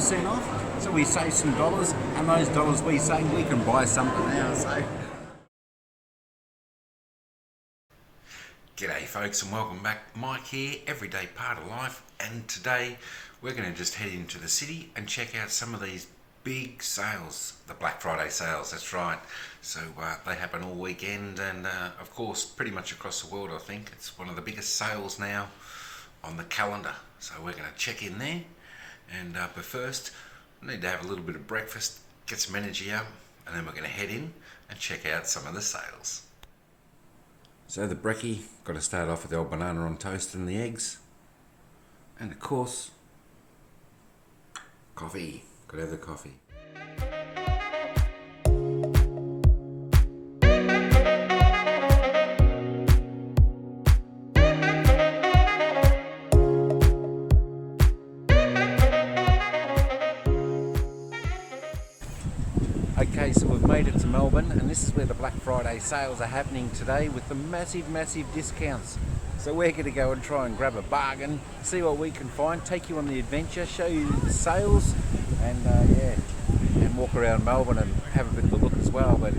20% off, so we save some dollars, and those dollars we save, we can buy something now. So, g'day folks, and welcome back. Mike here, Everyday Part of Life, and today we're going to just head into the city and check out some of these big sales, the Black Friday sales. That's right. So they happen all weekend, and of course pretty much across the world. I think it's one of the biggest sales now on the calendar, so we're going to check in there. And but first we need to have a little bit of breakfast, get some energy up, and then we're going to head in and check out some of the sales. So the brekkie, got to start off with the old banana on toast and the eggs, and of course coffee. Got to have the coffee. Okay, so we've made it to Melbourne, and this is where the Black Friday sales are happening today with the massive discounts. So we're going to go and try and grab a bargain, see what we can find, take you on the adventure, show you the sales, and and walk around Melbourne and have a bit of a look as well. But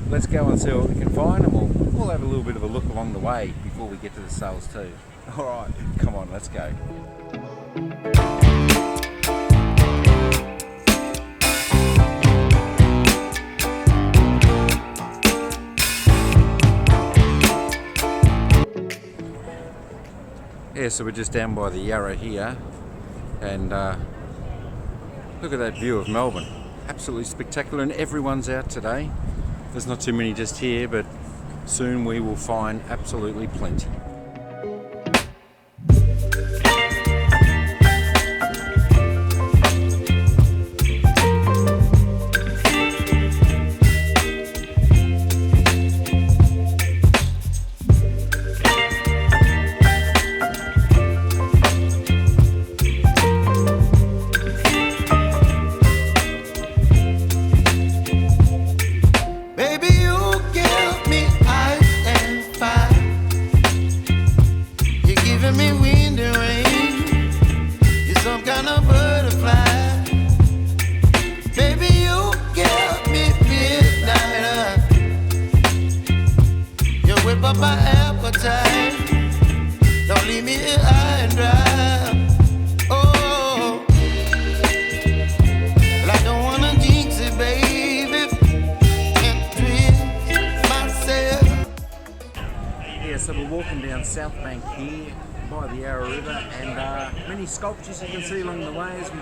let's go and see what we can find, and we'll have a little bit of a look along the way before we get to the sales too. All right, come on, let's go. Yeah, so we're just down by the Yarra here, and look at that view of Melbourne. Absolutely spectacular, and everyone's out today. There's not too many just here, but soon we will find absolutely plenty. So we're walking down South Bank here by the Yarra River, and many sculptures you can see along the way as we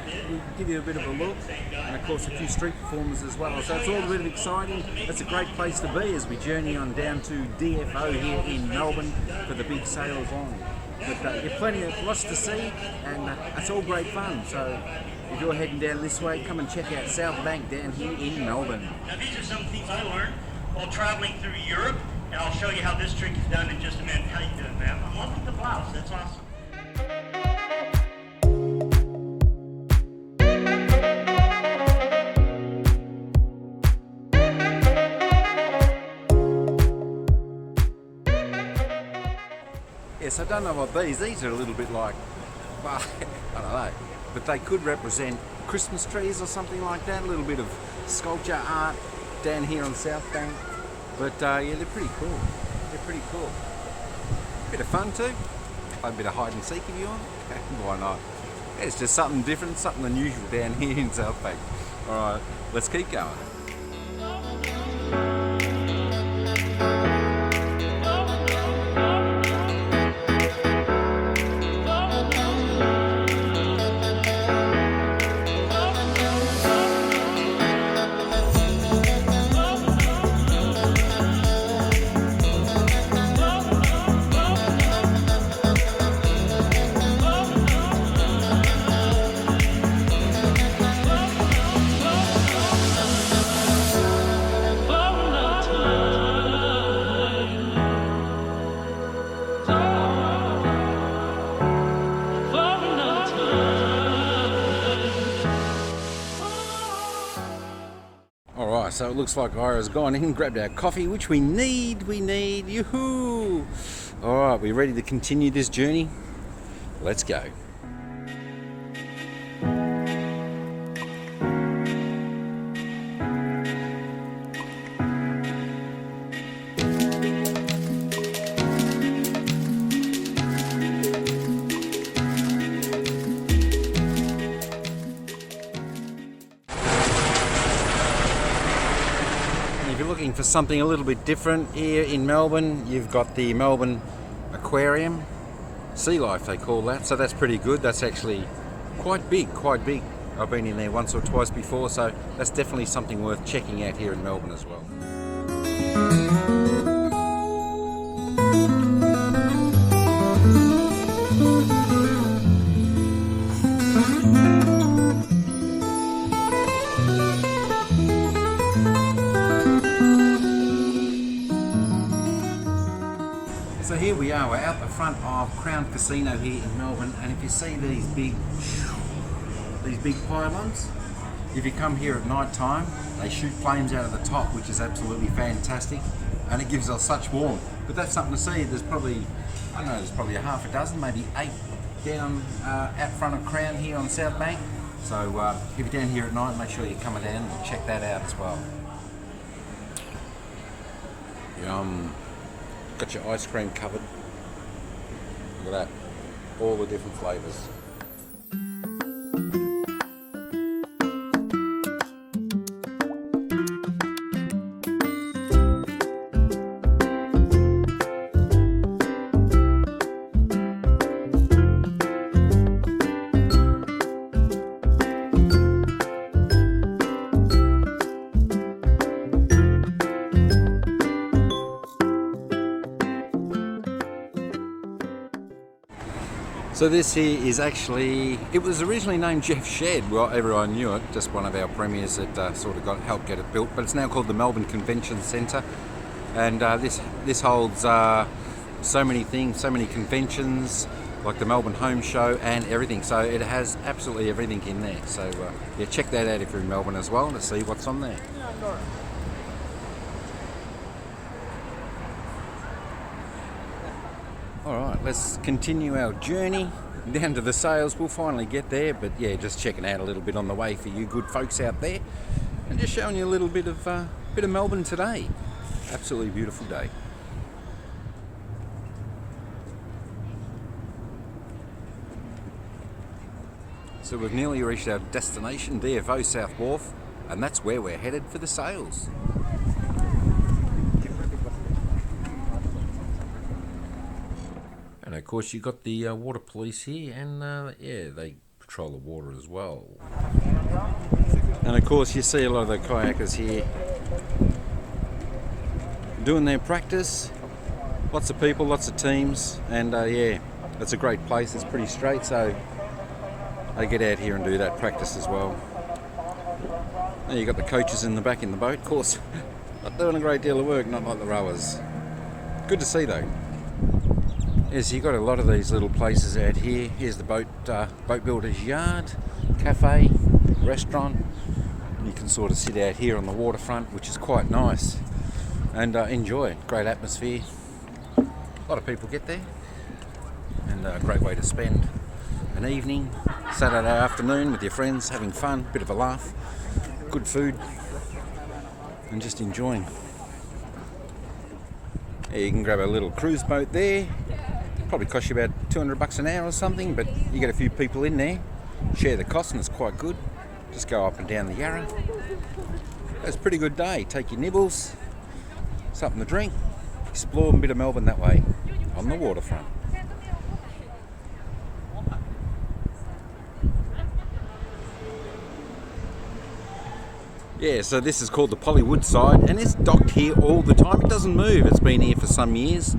give you a bit of a look, and of course a few street performers as well. So it's all a bit of exciting. It's a great place to be as we journey on down to DFO here in Melbourne for the big sales on. But there's plenty of lots to see, and it's all great fun. So if you're heading down this way, come and check out South Bank down here in Melbourne. Now these are some things I learned while traveling through Europe. And I'll show you how this trick is done in just a minute. How you doing, man? I'm loving the blouse. That's awesome. Yes, I don't know what these are a little bit like, well, I don't know, but they could represent Christmas trees or something like that. A little bit of sculpture art down here on South Bank. But yeah, they're pretty cool. They're pretty cool. Bit of fun too. Play a bit of hide and seek if you want. Why not? Yeah, it's just something different, something unusual down here in South Bank. Alright, let's keep going. So it looks like Ira's gone in and grabbed our coffee, which we need, yoo-hoo! Alright, we ready to continue this journey? Let's go. looking for something a little bit different here in Melbourne, you've got the Melbourne Aquarium, Sea Life they call that, so that's pretty good. That's actually quite big. I've been in there once or twice before, so that's definitely something worth checking out here in Melbourne as well. So here we are, we're out the front of Crown Casino here in Melbourne, and if you see these big pylons, if you come here at night time, they shoot flames out of the top, which is absolutely fantastic, and it gives us such warmth. But that's something to see. There's probably, I don't know, there's probably a half a dozen, maybe 8 down out front of Crown here on South Bank. So if you're down here at night, make sure you're coming down and check that out as well. Yum. Got your ice cream covered. Look at that, all the different flavours. So this here is actually, it was originally named Jeff's Shed. Well, everyone knew it, just one of our premiers that sort of helped get it built, but it's now called the Melbourne Convention Centre, and this holds so many things, so many conventions, like the Melbourne Home Show and everything, so it has absolutely everything in there. So yeah, check that out if you're in Melbourne as well to see what's on there. Alright, let's continue our journey down to the sales. We'll finally get there, but yeah, just checking out a little bit on the way for you good folks out there, and just showing you a little bit of Melbourne today. Absolutely beautiful day. So we've nearly reached our destination, DFO South Warf, and that's where we're headed for the sales. And of course you got the water police here, and yeah, they patrol the water as well. And of course you see a lot of the kayakers here doing their practice. Lots of people, lots of teams, and yeah, it's a great place. It's pretty straight, so they get out here and do that practice as well. And you got the coaches in the back in the boat, of course, not doing a great deal of work, not like the rowers. Good to see though. Yes, you've got a lot of these little places out here. Here's the boat builder's yard, cafe, restaurant. And you can sort of sit out here on the waterfront, which is quite nice, and enjoy it. Great atmosphere. A lot of people get there, and a great way to spend an evening, Saturday afternoon with your friends, having fun, bit of a laugh, good food, and just enjoying. Yeah, you can grab a little cruise boat there. Probably cost you about $200 an hour or something, but you get a few people in there, share the cost, and it's quite good. Just go up and down the Yarra. It's a pretty good day. Take your nibbles, something to drink, explore a bit of Melbourne that way on the waterfront. Yeah, so this is called the Pollywood side, and it's docked here all the time. It doesn't move. It's been here for some years,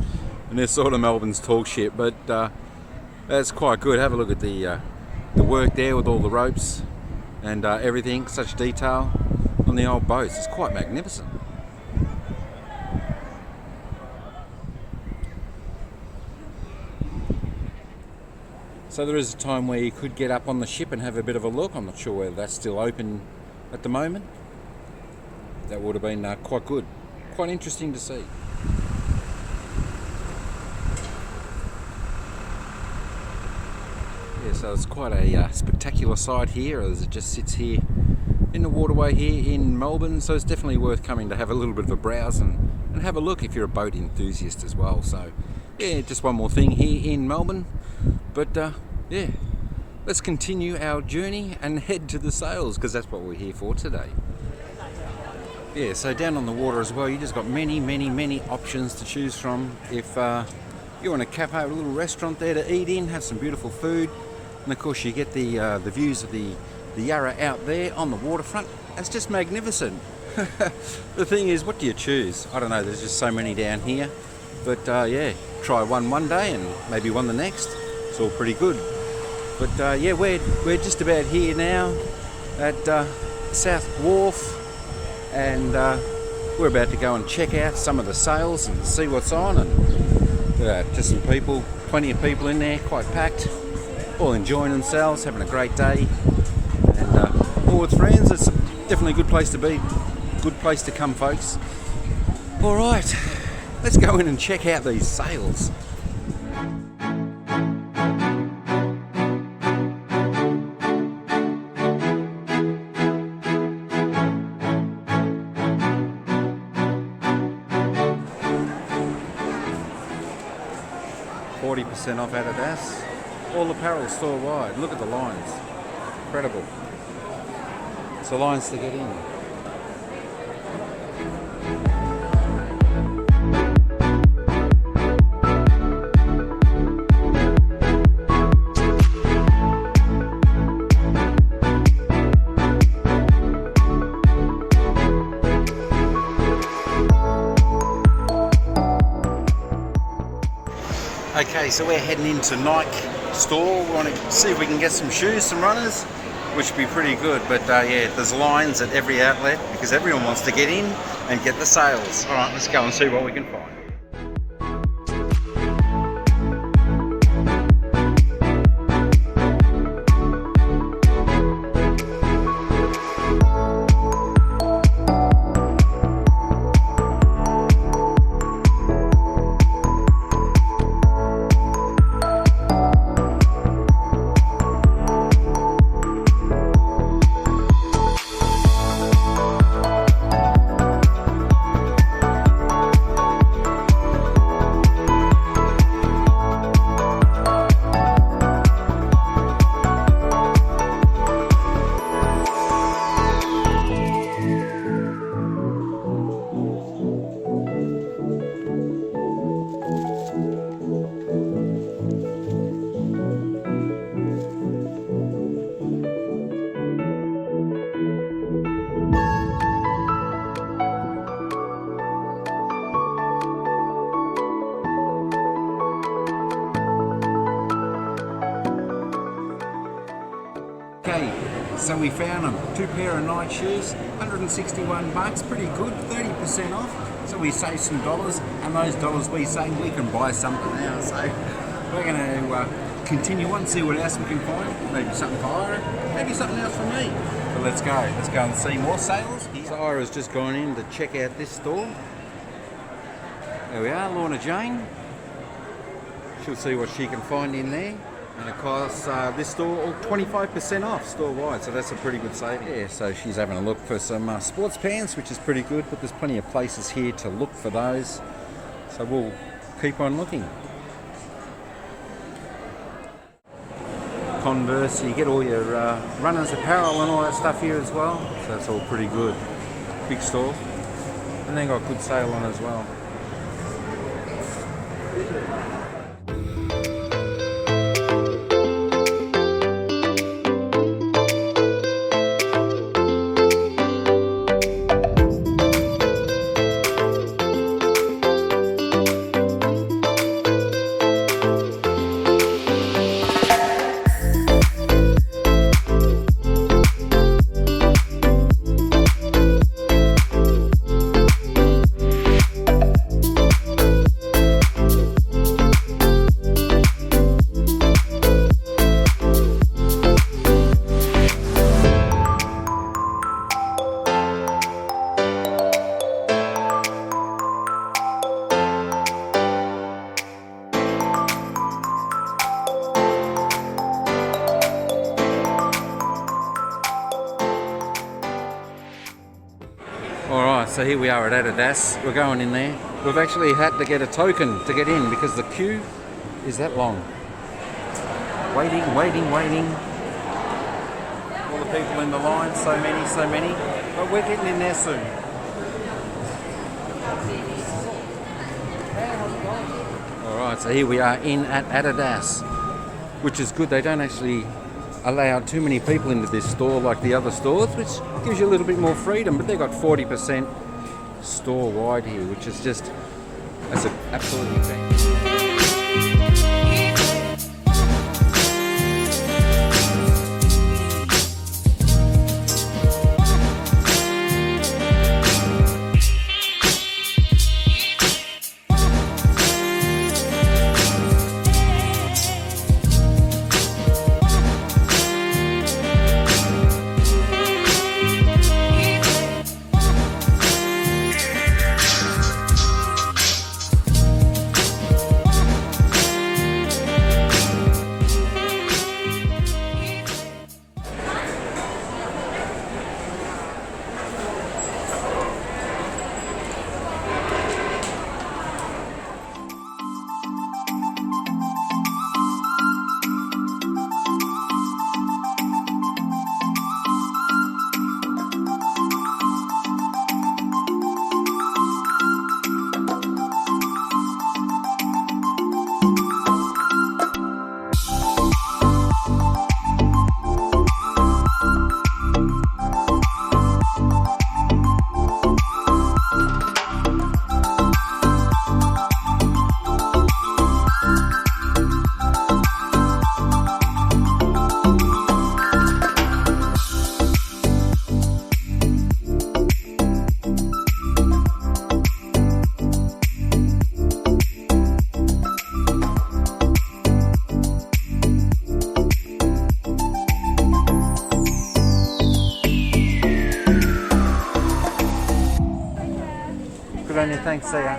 and it's sort of Melbourne's tall ship, but that's quite good. Have a look at the work there with all the ropes and everything. Such detail on the old boats. It's quite magnificent. So there is a time where you could get up on the ship and have a bit of a look. I'm not sure whether that's still open at the moment. That would have been quite good. Quite interesting to see. Yeah, so it's quite a spectacular sight here as it just sits here in the waterway here in Melbourne. So it's definitely worth coming to have a little bit of a browse and have a look if you're a boat enthusiast as well. So yeah, just one more thing here in Melbourne. But yeah, let's continue our journey and head to the sales, because that's what we're here for today. Yeah, so down on the water as well, you just got many options to choose from. If you want a cafe, a little restaurant there to eat in, have some beautiful food, and of course you get the views of the Yarra out there on the waterfront. It's just magnificent. The thing is, what do you choose? I don't know, there's just so many down here. But yeah, try one day and maybe one the next. It's all pretty good. But yeah, we're just about here now at South Wharf, and we're about to go and check out some of the sales and see what's on. And just some people, plenty of people in there, quite packed, all enjoying themselves, having a great day, and all with friends. It's definitely a good place to be, good place to come, folks. All right, let's go in and check out these sales. %40 off Adidas. All apparel store wide. Look at the lines. Incredible. It's the lines to get in. Okay, so we're heading into Nike store. We want to see if we can get some shoes, some runners, which would be pretty good. But yeah, there's lines at every outlet because everyone wants to get in and get the sales. All right, let's go and see what we can find. So we found them, 2 pair of Nike shoes, 161 bucks, pretty good, 30% off. So we saved some dollars, and those dollars we save, we can buy something now. So we're going to continue on, see what else we can find. Maybe something for Ira, maybe something else for me. But let's go and see more sales. So Ira's just gone in to check out this store. There we are, Lorna Jane. She'll see what she can find in there. And of course, this store, all 25% off store-wide, so that's a pretty good saving. Yeah, so she's having a look for some sports pants, which is pretty good, but there's plenty of places here to look for those. So we'll keep on looking. Converse, so you get all your runners apparel and all that stuff here as well. So that's all pretty good. Big store. And they got good sale on as well. So here we are at Adidas. We're going in there. We've actually had to get a token to get in because the queue is that long. Waiting. All the people in the line, so many. But we're getting in there soon. So here we are in at Adidas, which is good. They don't actually allow too many people into this store like the other stores, which gives you a little bit more freedom, but they've got 40% store wide here, which is just, that's absolutely fantastic. Good on you, thanks, see ya.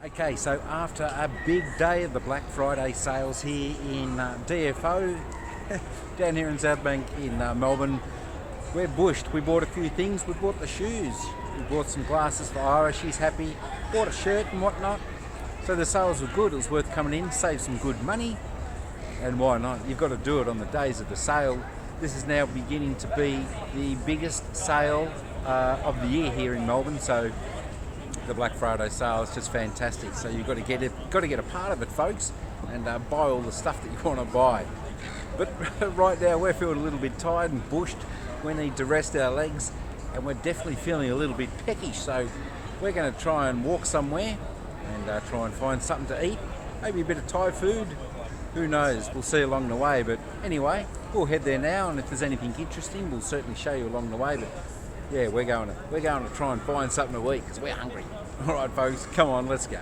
Okay, so after a big day of the Black Friday sales here in DFO, down here in South Bank in Melbourne, we're bushed. We bought a few things. We bought the shoes. We bought some glasses for Ira. She's happy. Bought a shirt and whatnot. So the sales were good. It was worth coming in, save some good money. And why not? You've got to do it on the days of the sale. This is now beginning to be the biggest sale of the year here in Melbourne. So the Black Friday sale. It's just fantastic. So you've got to get a part of it, folks, and buy all the stuff that you want to buy. But right now we're feeling a little bit tired and bushed. We need to rest our legs, and we're definitely feeling a little bit peckish. So we're going to try and walk somewhere and try and find something to eat. Maybe a bit of Thai food. Who knows? We'll see along the way. But anyway, we'll head there now, and if there's anything interesting, we'll certainly show you along the way. But yeah, we're going to try and find something to eat because we're hungry. All right, folks, come on, let's go.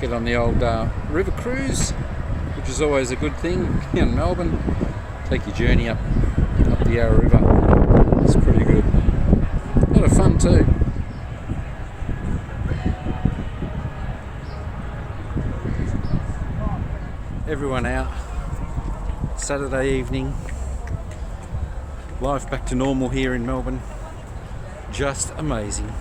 Get on the old river cruise, which is always a good thing in Melbourne. Take your journey up the Yarra River. It's pretty good. A lot of fun too. Everyone out. Saturday evening. Life back to normal here in Melbourne. Just amazing.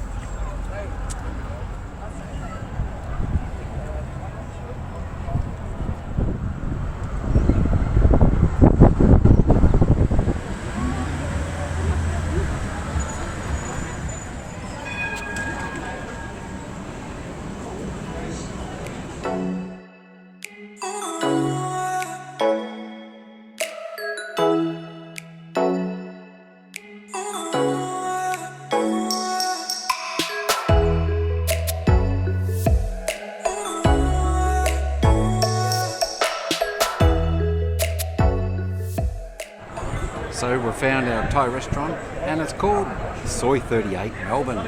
So we found our Thai restaurant, and it's called Soy 38 Melbourne.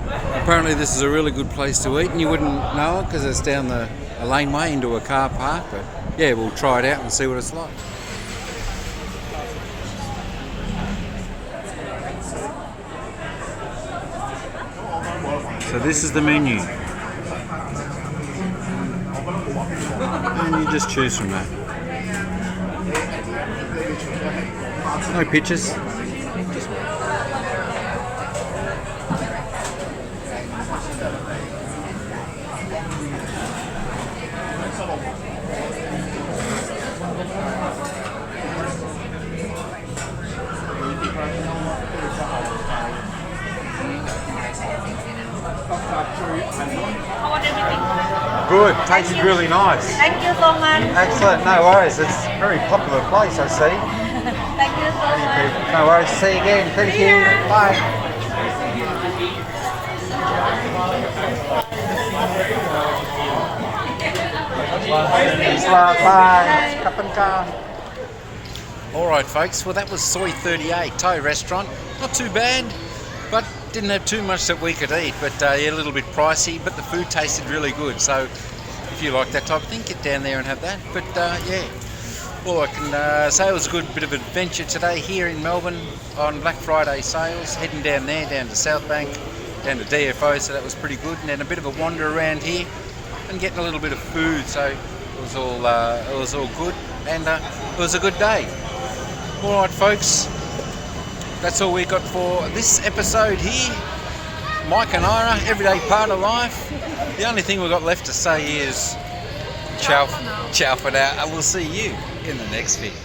Apparently this is a really good place to eat, and you wouldn't know it because it's down a laneway into a car park, but yeah, we'll try it out and see what it's like. So this is the menu, and you just choose from that. No pictures. Good, tasted really nice. Thank you so much. Excellent, no worries. It's a very popular place, I see. Thank you so much. No worries, see you again. Thank you. Bye. Bye. Alright folks, well that was Soy 38 Thai restaurant. Not too bad, but didn't have too much that we could eat, but yeah, a little bit pricey, but the food tasted really good. So if you like that type of thing, get down there and have that. But yeah, all I can say, it was a good bit of adventure today here in Melbourne on Black Friday sales, heading down there, down to South Bank, down to DFO, so that was pretty good, and then a bit of a wander around here and getting a little bit of food, so it was all good, and it was a good day. Alright folks, that's all we got for this episode here. Mike and Ira, everyday part of life. The only thing we've got left to say is ciao for now, and we'll see you in the next video.